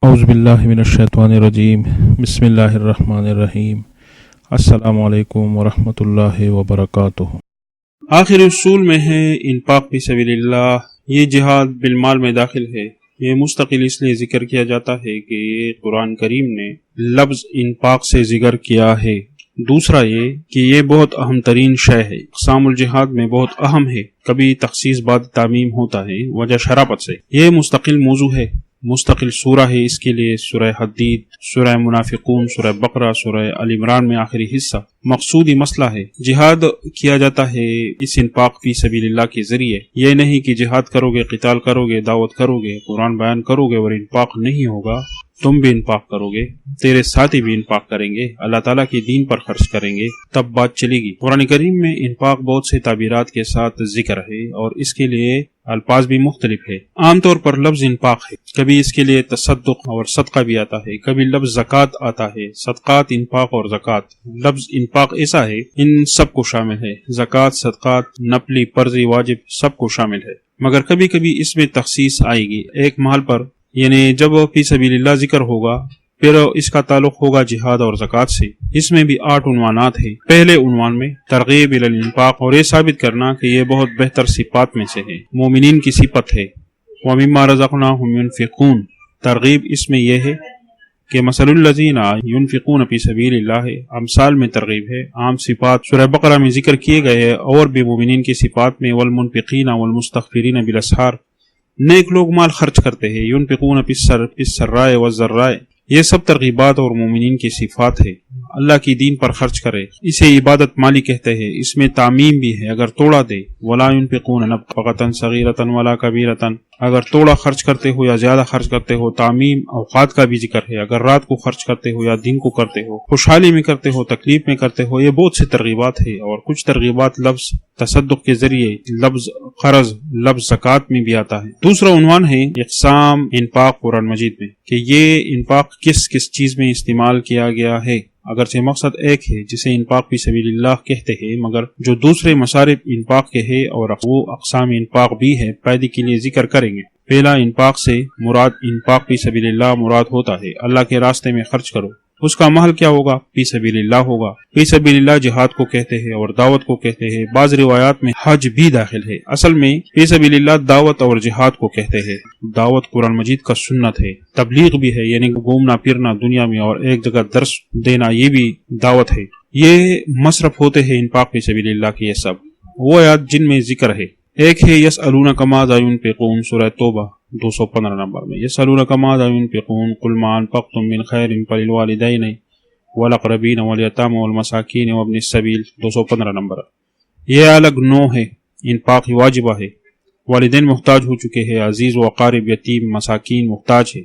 اعوذ باللہ من الشیطان الرجیم بسم اللہ الرحمن الرحیم السلام علیکم ورحمۃ اللہ وبرکاتہ۔ آخر اصول میں ہے انفاق فی سبیل اللہ، یہ جہاد بالمال میں داخل ہے۔ یہ مستقل اس لیے ذکر کیا جاتا ہے کہ یہ قرآن کریم نے لفظ انفاق سے ذکر کیا ہے۔ دوسرا یہ کہ یہ بہت اہم ترین شے ہے، اقسام الجہاد میں بہت اہم ہے، کبھی تخصیص بعد تعمیم ہوتا ہے وجہ شرافت سے۔ یہ مستقل موضوع ہے، مستقل سورہ ہے اس کے لیے، سورہ حدید، سورہ منافقون، سورہ بقرہ، سورہ آل عمران میں آخری حصہ۔ مقصودی مسئلہ ہے، جہاد کیا جاتا ہے اس انفاق فی سبیل اللہ کے ذریعے۔ یہ نہیں کہ جہاد کرو گے، قتال کرو گے، دعوت کرو گے، قرآن بیان کرو گے اور انفاق نہیں ہوگا۔ تم بھی انفاق کرو گے، تیرے ساتھی بھی انفاق کریں گے، اللہ تعالیٰ کی دین پر خرچ کریں گے، تب بات چلے گی۔ قرآن کریم میں انفاق بہت سے تعبیرات کے ساتھ ذکر ہے اور اس کے لیے الفاظ بھی مختلف ہے۔ عام طور پر لفظ انفاق ہے، کبھی اس کے لیے تصدق اور صدقہ بھی آتا ہے، کبھی لفظ زکوٰۃ آتا ہے، صدقات، انفاق اور زکوٰۃ۔ لفظ انفاق ایسا ہے، ان سب کو شامل ہے، زکوٰۃ، صدقات، نفلی، فرضی، واجب، سب کو شامل ہے، مگر کبھی کبھی اس میں تخصیص آئے گی ایک محل پر، یعنی جب فی سبیل اللہ ذکر ہوگا پھر اس کا تعلق ہوگا جہاد اور زکوٰۃ سے۔ اس میں بھی 8 عنوانات ہیں۔ پہلے عنوان میں ترغیب الی الانفاق، اور یہ ثابت کرنا کہ یہ بہت بہتر صفات میں سے ہے، مومنین کی صفت ہے۔ وَمِمَّا رَزَقْنَاهُمْ يُنْفِقُونَ، ترغیب اس میں یہ ہے کہ مثل الذین ينفقون فی سبیل اللہ، امثال میں ترغیب ہے۔ عام صفات سورہ بقرہ میں ذکر کیے گئے ہیں، اور بھی مومنین کی صفات میں والمنفقین والمستغفرین بالاسحار، نیک لوگ مال خرچ کرتے ہیں، ينفقون فی السراء والضراء، یہ سب ترغیبات اور مومنین کی صفات ہے۔ اللہ کی دین پر خرچ کرے، اسے عبادت مالی کہتے ہیں۔ اس میں تعمیم بھی ہے، اگر توڑا دے، ولا ينفقون نفقة صغیرة ولا کبیرة، اگر توڑا خرچ کرتے ہو یا زیادہ خرچ کرتے ہو۔ تعمیم اوقات کا بھی ذکر ہے، اگر رات کو خرچ کرتے ہو یا دن کو کرتے ہو، خوشحالی میں کرتے ہو، تکلیف میں کرتے ہو، یہ بہت سے ترغیبات ہے۔ اور کچھ ترغیبات لفظ تصدق کے ذریعے، لفظ قرض، لفظ زکوٰۃ میں بھی آتا ہے۔ دوسرا عنوان ہے اقسام انفاق قرآن مجید میں، کہ یہ انفاق کس کس چیز میں استعمال کیا گیا ہے۔ اگرچہ مقصد ایک ہے جسے انفاق فی سبیل اللہ کہتے ہیں، مگر جو دوسرے مصارف انفاق کے ہیں اور وہ اقسام انفاق بھی ہے، فائدے کے لیے ذکر کریں گے۔ پہلا، انفاق سے مراد انفاق فی سبیل اللہ مراد ہوتا ہے، اللہ کے راستے میں خرچ کرو۔ اس کا محل کیا ہوگا؟ فی سبیل اللہ ہوگا۔ فی سبیل اللہ جہاد کو کہتے ہیں اور دعوت کو کہتے ہیں، بعض روایات میں حج بھی داخل ہے۔ اصل میں فی سبیل اللہ دعوت اور جہاد کو کہتے ہیں۔ دعوت قرآن مجید کا سنت ہے، تبلیغ بھی ہے، یعنی گھومنا پھرنا دنیا میں اور ایک جگہ درس دینا، یہ بھی دعوت ہے۔ یہ مصرف ہوتے ہیں انفاق فی سبیل اللہ کے، یہ سب وہ آیات جن میں ذکر ہے۔ ایک ہے یسألونک ماذا ينفقون، سورہ توبہ 215 نمبر میں، یسألونک ماذا ينفقون قل ما انفقتم من خیر فللوالدین والاقربین والیتامی والمساکین وابن السبیل 215 نمبر۔ یہ الگ نوع ہے، انفاق واجبہ ہے۔ والدین محتاج ہو چکے ہیں، عزیز و اقارب، یتیم، مساکین محتاج ہے،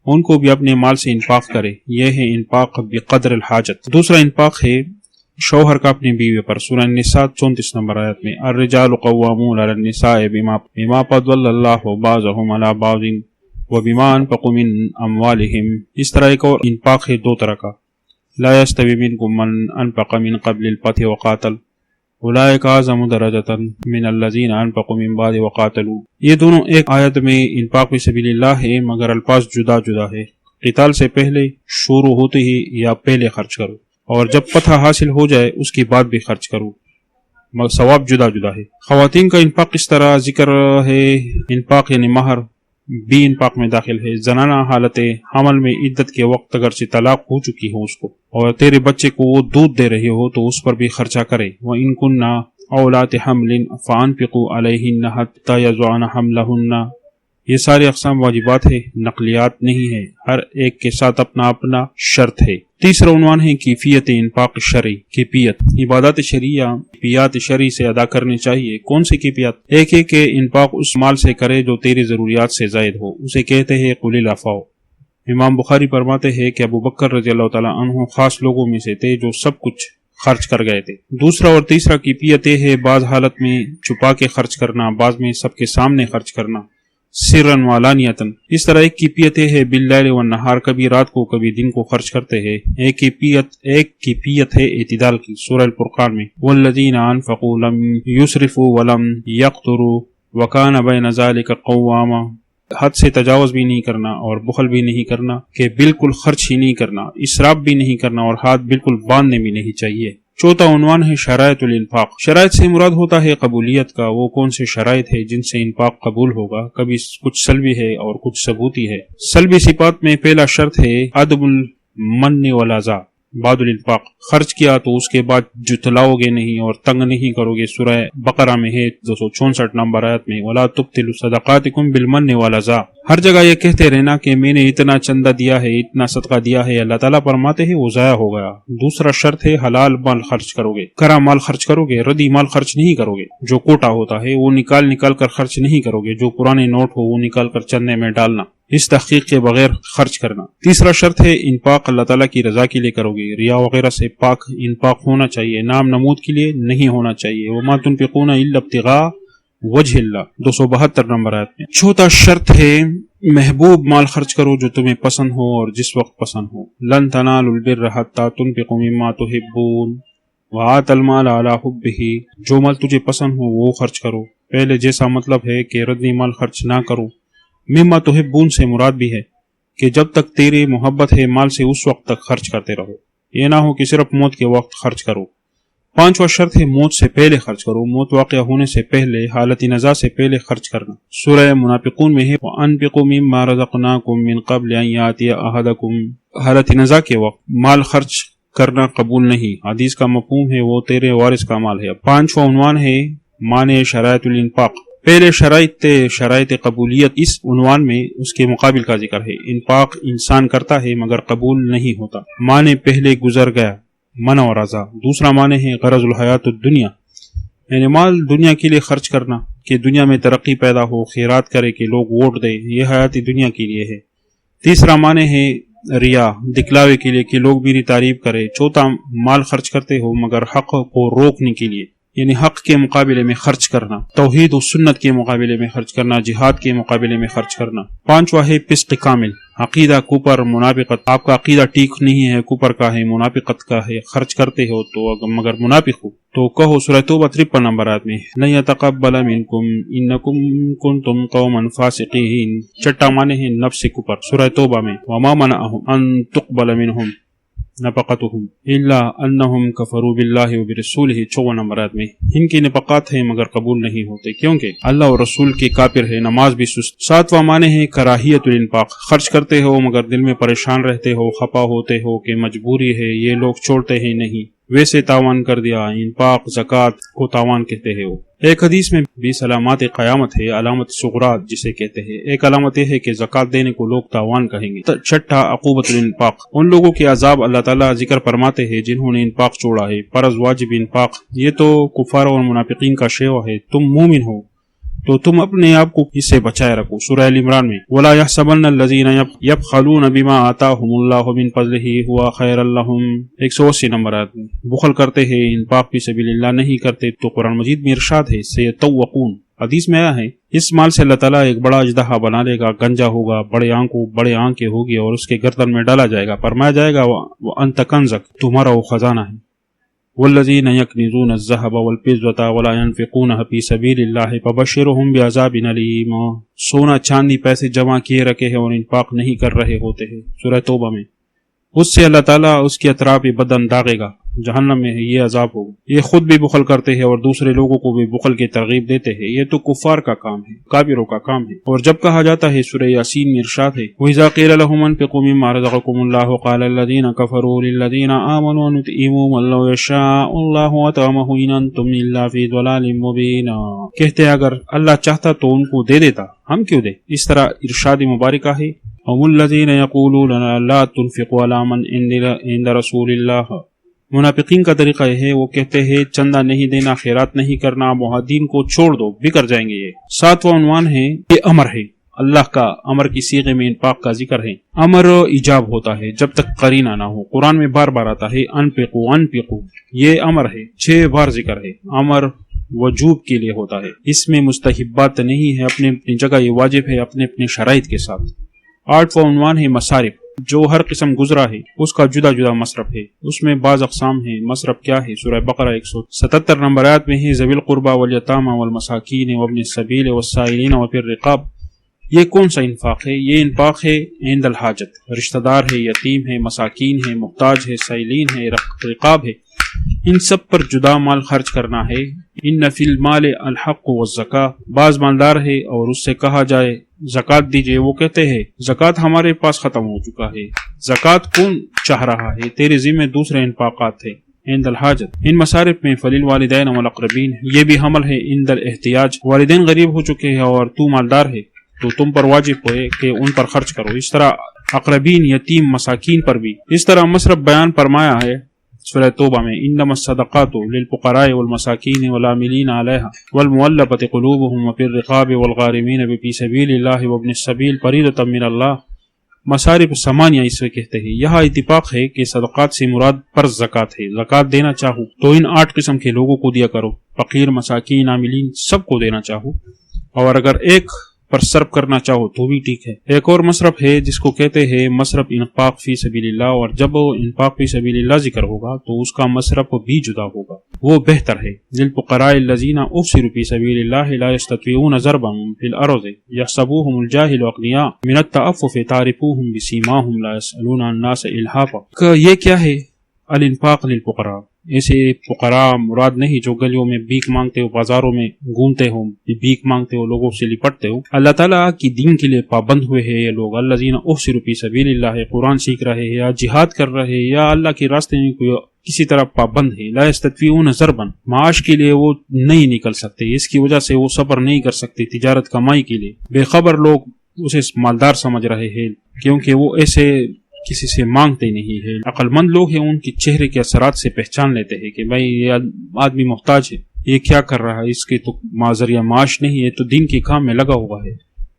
ان کو بھی اپنے مال سے انفاق کرے، یہ ہے انفاق بقدر الحاجت۔ دوسرا انفاق ہے شوہر کا اپنی بیوی پر، سورہ النساء 34 نمبر آیت میں، الرجال قوامون علی النساء بما فضل اللہ بعضهم علی بعض وبما انفقوا من اموالهم۔ اس طرح ایک اور انفاق ہے 2 طرح کا، لا يستوی منکم من انفق من قبل الفتح وقاتل اولئک اعظم درجۃ من الذین انفقوا من بعد وقاتلوا۔ یہ دونوں ایک آیت میں انفاق فی سبیل اللہ ہے، مگر الفاظ جدا جدا ہے۔ قتال سے پہلے شروع ہوتے ہی یا پہلے خرچ کرو، اور جب فتح حاصل ہو جائے اس کے بعد بھی خرچ کرو، مگر ثواب جدا جدا ہے۔ خواتین کا انفاق کس طرح ذکر ہے؟ انفاق یعنی مہر بھی انفاق میں داخل ہے۔ زنانہ حالت حمل میں عدت کے وقت اگرچہ طلاق ہو چکی ہو اس کو، اور تیرے بچے کو وہ دودھ دے رہے ہو تو اس پر بھی خرچہ کرے۔ وَإِن كُنَّ أُولَاتِ حَمْلٍ فَأَنفِقُوا عَلَيْهِنَّ حَتَّى يَضَعْنَ حَمْلَهُنَّ۔ یہ سارے اقسام واجبات ہے، نقلیات نہیں ہے، ہر ایک کے ساتھ اپنا اپنا شرط ہے۔ تیسرا عنوان ہے کیفیت انفاق شرعی، کیفیت۔ عبادات شرعیہ کیفیات شرعی سے ادا کرنی چاہیے۔ کون سی کیفیت؟ ایک ہے کہ انفاق اس مال سے کرے جو تیری ضروریات سے زائد ہو، اسے کہتے ہیں قل العفو۔ امام بخاری فرماتے ہیں کہ ابو بکر رضی اللہ تعالیٰ عنہ خاص لوگوں میں سے تھے جو سب کچھ خرچ کر گئے تھے۔ دوسرا اور تیسرا کیفیت یہ ہے، بعض حالت میں چھپا کے خرچ کرنا، بعض میں سب کے سامنے خرچ کرنا، سرن وعلانیتن۔ اس طرح ایک کیفیت ہے باللیل والنہار، کبھی رات کو کبھی دن کو خرچ کرتے ہیں۔ ایک کیفیت ہے اعتدال کی، سورہ الفرقان میں، والذین انفقوا لم یسرفوا ولم یقتروا وکان بین ذلک قواما۔ حد سے تجاوز بھی نہیں کرنا اور بخل بھی نہیں کرنا کہ بالکل خرچ ہی نہیں کرنا، اسراف بھی نہیں کرنا اور ہاتھ بالکل باندھنے بھی نہیں چاہیے۔ چوتھا عنوان ہے شرائط الانفاق۔ شرائط سے مراد ہوتا ہے قبولیت کا وہ کون سے شرائط ہے جن سے انفاق قبول ہوگا۔ کبھی کچھ سلبی ہے اور کچھ ثبوتی ہے۔ سلبی صفات میں پہلا شرط ہے عدم المن والاذى بعد الانفاق، خرچ کیا تو اس کے بعد جتلاؤ گے نہیں اور تنگ نہیں کرو گے۔ سورہ بقرہ میں ہے 264 نمبر آیت میں وَلَا تُبْطِلُوا صَدَقَاتِكُمْ بِالْمَنِّ وَالْأَذَى۔ ہر جگہ یہ کہتے رہنا کہ میں نے اتنا چندہ دیا ہے، اتنا صدقہ دیا ہے، اللہ تعالیٰ فرماتے ہیں وہ ضائع ہو گیا۔ دوسرا شرط ہے حلال مال خرچ کرو گے، کرا مال خرچ کرو گے، ردی مال خرچ نہیں کرو گے۔ جو کوٹا ہوتا ہے وہ نکال کر خرچ نہیں کرو گے، جو پرانے نوٹ ہو وہ نکال کر چندے میں ڈالنا، اس تحقیق کے بغیر خرچ کرنا۔ تیسرا شرط ہے انفاق اللہ تعالیٰ کی رضا کے لیے کرو گے، ریا وغیرہ سے پاک انفاق ہونا چاہیے، نام نمود کے لیے نہیں ہونا چاہیے۔ وما تنفقون الا ابتغاء وجہ اللہ 272 نمبر آیت میں۔ چوتھا شرط ہے محبوب مال خرچ کرو جو تمہیں پسند ہو اور جس وقت پسند ہو۔ لن تنالوا البر حتى تنفقوا مما تحبون وآتوا المال على حبه، جو مال تجھے پسند ہو وہ خرچ کرو۔ پہلے جیسا مطلب ہے کہ ردی مال خرچ نہ کرو۔ مما تحبون سے مراد بھی ہے کہ جب تک تیری محبت ہے مال سے اس وقت تک خرچ کرتے رہو، یہ نہ ہو کہ صرف موت کے وقت خرچ کرو۔ پانچواں شرط ہے موت سے پہلے خرچ کرو، موت واقع ہونے سے پہلے، حالت نزاع سے پہلے خرچ کرنا۔ سورہ منافقون میں ہے وَأَنفِقُوا مِمَّا رَزَقْنَاكُم مِّن قَبْلِ أَن يَأْتِيَ أَحَدَكُم، حالت نزاع کے وقت مال خرچ کرنا قبول نہیں، حدیث کا مفہوم ہے وہ تیرے وارث کا مال ہے۔ پانچواں عنوان ہے معنی شرائط الانفاق۔ پہلے شرائط قبولیت، اس عنوان میں اس کے مقابل کا ذکر ہے۔ انفاق انسان کرتا ہے مگر قبول نہیں ہوتا، معنی پہلے گزر گیا، من اور رضا۔ دوسرا معنی ہے غرض الحیات الدنیا، یعنی مال دنیا کے لیے خرچ کرنا کہ دنیا میں ترقی پیدا ہو، خیرات کرے کہ لوگ ووٹ دے، یہ حیات دنیا کے لیے ہے۔ تیسرا معنی ہے ریا، دکھلاوے کے لیے کہ لوگ میری تعریف کرے۔ چوتھا مال خرچ کرتے ہو مگر حق کو روکنے کے لیے، یعنی حق کے مقابلے میں خرچ کرنا، توحید و سنت کے مقابلے میں خرچ کرنا، جہاد کے مقابلے میں خرچ کرنا۔ پانچواں ہے فسق کامل، عقیدہ کفر منافقت، آپ کا عقیدہ ٹھیک نہیں ہے، کفر کا ہے، منافقت کا ہے، خرچ کرتے ہو تو مگر منافق ہو تو کہو سورہ توبہ 53 نمبر آیت میں لن يتقبل منکم انکم کنتم قوما فاسقین۔ چھٹا معنی ہے نفس کفر، سورہ توبہ میں وما منعهم ان تقبل منهم نفقتهم الا انهم كفروا بالله وبرسوله 54 نمبر آیت میں ان کی نفقات ہیں مگر قبول نہیں ہوتے کیونکہ اللہ اور رسول کے کافر ہے، نماز بھی سست۔ ساتواں معنی ہے کراہیت الانفاق، خرچ کرتے ہو مگر دل میں پریشان رہتے ہو، خفا ہوتے ہو کہ مجبوری ہے، یہ لوگ چھوڑتے ہی نہیں، ویسے تاوان کر دیا۔ انفاق زکوٰۃ کو تاوان کہتے ہیں۔ وہ ایک حدیث میں 20 علامات قیامت ہے، علامت صغرا جسے کہتے ہیں۔ ایک علامت یہ ہے کہ زکوٰۃ دینے کو لوگ تاوان کہیں گے۔ چھٹا عقوبت الانفاق، ان لوگوں کے عذاب اللہ تعالیٰ ذکر فرماتے ہیں جنہوں نے انفاق چھوڑا ہے، فرض واجب انفاق، یہ تو کفار اور منافقین کا شیوہ ہے، تم مومن ہو تو تم اپنے آپ کو اس سے بچائے رکھو۔ سورہ ال عمران میں وَلَا يَحْسَبَنَّ الَّذِينَ يَبْخَلُونَ بِمَا آتَاهُمُ اللَّهُ مِن فَضْلِهِ هُوَ خَيْرًا لَّهُمْ 180 نمبر آیت میں بخل کرتے ہیں، انفاق فی سبیل اللہ نہیں کرتے تو قرآن مجید میں ارشاد ہے سَيَطَوَّقُونَ، حدیث میں آیا ہے اس مال سے اللہ تعالیٰ ایک بڑا اژدہا بنا لے گا، گنجا ہوگا، بڑے آنکھیں ہوگی اور اس کے گردن میں ڈالا جائے گا، فرمایا جائے گا وَأَنْتَ كَنْزُكَ، تمہارا وہ خزانہ ہے۔ والذین یکنزون الذهب والفضة ولا ينفقونها فی سبیل اللہ فبشرهم بعذاب علیم، سونا چاندی پیسے جمع کیے رکھے ہیں اور انفاق نہیں کر رہے ہوتے ہیں، سورہ توبہ میں۔ اس سے اللہ تعالیٰ اس کے اطراف بدن داغے گا، جہنم میں ہے، یہ عذاب ہوگا۔ یہ خود بھی بخل کرتے ہیں اور دوسرے لوگوں کو بھی بخل کی ترغیب دیتے ہیں، یہ تو کفار کا کام ہے، کافروں کا کام ہے۔ اور جب کہا جاتا ہے سورہ یاسین میں ارشاد ہے وَإِذَا قِيلَ لَهُمْ أَنفِقُوا مِمَّا رَزَقَكُمُ اللَّهُ قَالَ الَّذِينَ كَفَرُوا لِلَّذِينَ آمَنُوا نُطْعِمُ مَن لَّوْ يَشَاءُ اللَّهُ أَطْعَمَهُ إِنْ أَنتُمْ إِلَّا فِي ضَلَالٍ مُّبِينٍ، کہتے اگر اللہ چاہتا تو ان کو دے دیتا، ہم کیوں دے؟ اس طرح ارشاد مبارکہ ہے هُمُ الَّذِينَ يَقُولُونَ لَا تُنفِقُوا عَلَىٰ مَنْ عِندَ رَسُولِ اللَّهِ، منافقین کا طریقہ یہ ہے، وہ کہتے ہیں چندہ نہیں دینا، خیرات نہیں کرنا، معاہدین کو چھوڑ دو، بکر جائیں گے۔ یہ ساتواں عنوان ہے یہ امر ہے، اللہ کا امر کی صیغے میں انفاق کا ذکر ہے۔ امر ایجاب ہوتا ہے جب تک قرینہ نہ ہو، قرآن میں بار بار آتا ہے انفقوا انفقوا، یہ امر ہے، 6 بار ذکر ہے۔ امر وجوب کے لیے ہوتا ہے، اس میں مستحبات نہیں ہے، اپنے اپنی جگہ یہ واجب ہے، اپنے اپنے شرائط کے ساتھ۔ 8واں عنوان ہے مصارف، جو ہر قسم گزرا ہے اس کا جدا جدا مصرف ہے، اس میں بعض اقسام ہیں۔ مصرف کیا ہے؟ سورہ بقرہ 177 نمبر آیت میں ہے ذوی القربى والیتامى والمساکین وابن السبیل والسائلین وفی الرقاب یہ کون سا انفاق ہے؟ یہ انفاق ہے عند الحاجت، رشتہ دار ہے، یتیم ہے، مساکین ہے، محتاج ہے، سائلین ہے، رقاب ہے، ان سب پر جدا مال خرچ کرنا ہے۔ ان فی المال الحق والزکاة، بعض مالدار ہے اور اس سے کہا جائے زکوٰۃ دیجئے، وہ کہتے ہیں زکوٰۃ ہمارے پاس ختم ہو چکا ہے۔ زکوٰۃ کون چاہ رہا ہے؟ تیرے ذمہ دوسرے انفاقات ہے عند الحاجت۔ ان مصارف میں فللوالدین والاقربین، یہ بھی حمل ہے عند الاحتیاج، والدین غریب ہو چکے ہیں اور تو مالدار ہے تو تم پر واجب ہے کہ ان پر خرچ کرو۔ اس طرح اقربین، یتیم، مساکین پر بھی۔ اس طرح مصرف بیان فرمایا ہے سورہ توبہ میں، انما الصدقات للفقراء والمساکین والعاملین علیہا والمؤلفۃ قلوبهم وفی الرقاب والغارمین فی سبیل اللہ وابن السبیل فریضۃ من اللہ۔ مصارف ثمانیہ اس سے کہتے ہیں۔ یہاں اتفاق ہے کہ صدقات سے مراد پر زکوٰۃ ہے۔ زکوٰۃ دینا چاہو تو ان 8 قسم کے لوگوں کو دیا کرو، فقیر، مساکین، عاملین، سب کو دینا چاہو، اور اگر ایک پر صرف کرنا چاہو تو بھی ٹھیک ہے۔ ایک اور مصرف ہے جس کو کہتے ہیں مصرف انفاق فی سبیل اللہ، اور جب انفاق فی سبیل اللہ ذکر ہوگا تو اس کا مصرف بھی جدا ہوگا، وہ بہتر ہے۔ للفقراء الذین احصروا فی سبیل اللہ لا یستطیعون ضربا فی الارض یحسبوہم الجاہل اغنیاء من التعفف تعرفوہم بسیماہم لا یسألون الناس الحافا۔ یہ کیا ہے؟ الانفاق للفقراء، ایسے فقراء مراد نہیں جو گلیوں میں بھیک مانگتے ہو، بازاروں میں گھومتے ہو، بھیک مانگتے ہو، لوگوں سے لپٹتے ہو۔ اللہ تعالیٰ کی دین کے لیے پابند ہوئے ہیں یہ لوگ، الذین احصروا فی سبیل اللہ، قرآن سیکھ رہے ہیں یا جہاد کر رہے ہیں یا اللہ کے راستے میں کوئی کسی طرح پابند ہے۔ لا یستطیعون ضربا، معاش کے لیے وہ نہیں نکل سکتے، اس کی وجہ سے وہ صبر نہیں کر سکتے تجارت کمائی کے لیے۔ بے خبر لوگ اسے مالدار سمجھ رہے ہیں کیونکہ وہ ایسے کسی سے مانگتے نہیں ہے۔ عقل مند لوگ ہیں، ان کے چہرے کے اثرات سے پہچان لیتے ہیں کہ بھائی یہ آدمی محتاج ہے، یہ کیا کر رہا ہے، اس کے تو ذریعہ معاش نہیں ہے، تو دین کے کام میں لگا ہوا ہے،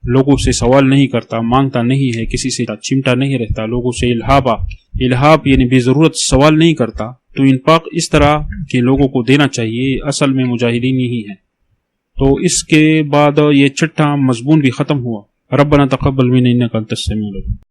لوگوں سے سوال نہیں کرتا، مانگتا نہیں ہے، کسی سے چمٹا نہیں رہتا، لوگوں سے الہاب یعنی بے ضرورت سوال نہیں کرتا۔ تو انفاق اس طرح کے لوگوں کو دینا چاہیے، اصل میں مجاہدین ہی ہیں۔ تو اس کے بعد یہ چھٹا مضمون بھی ختم ہوا۔ ربنا تقبل منا انک انت السمیع العلیم۔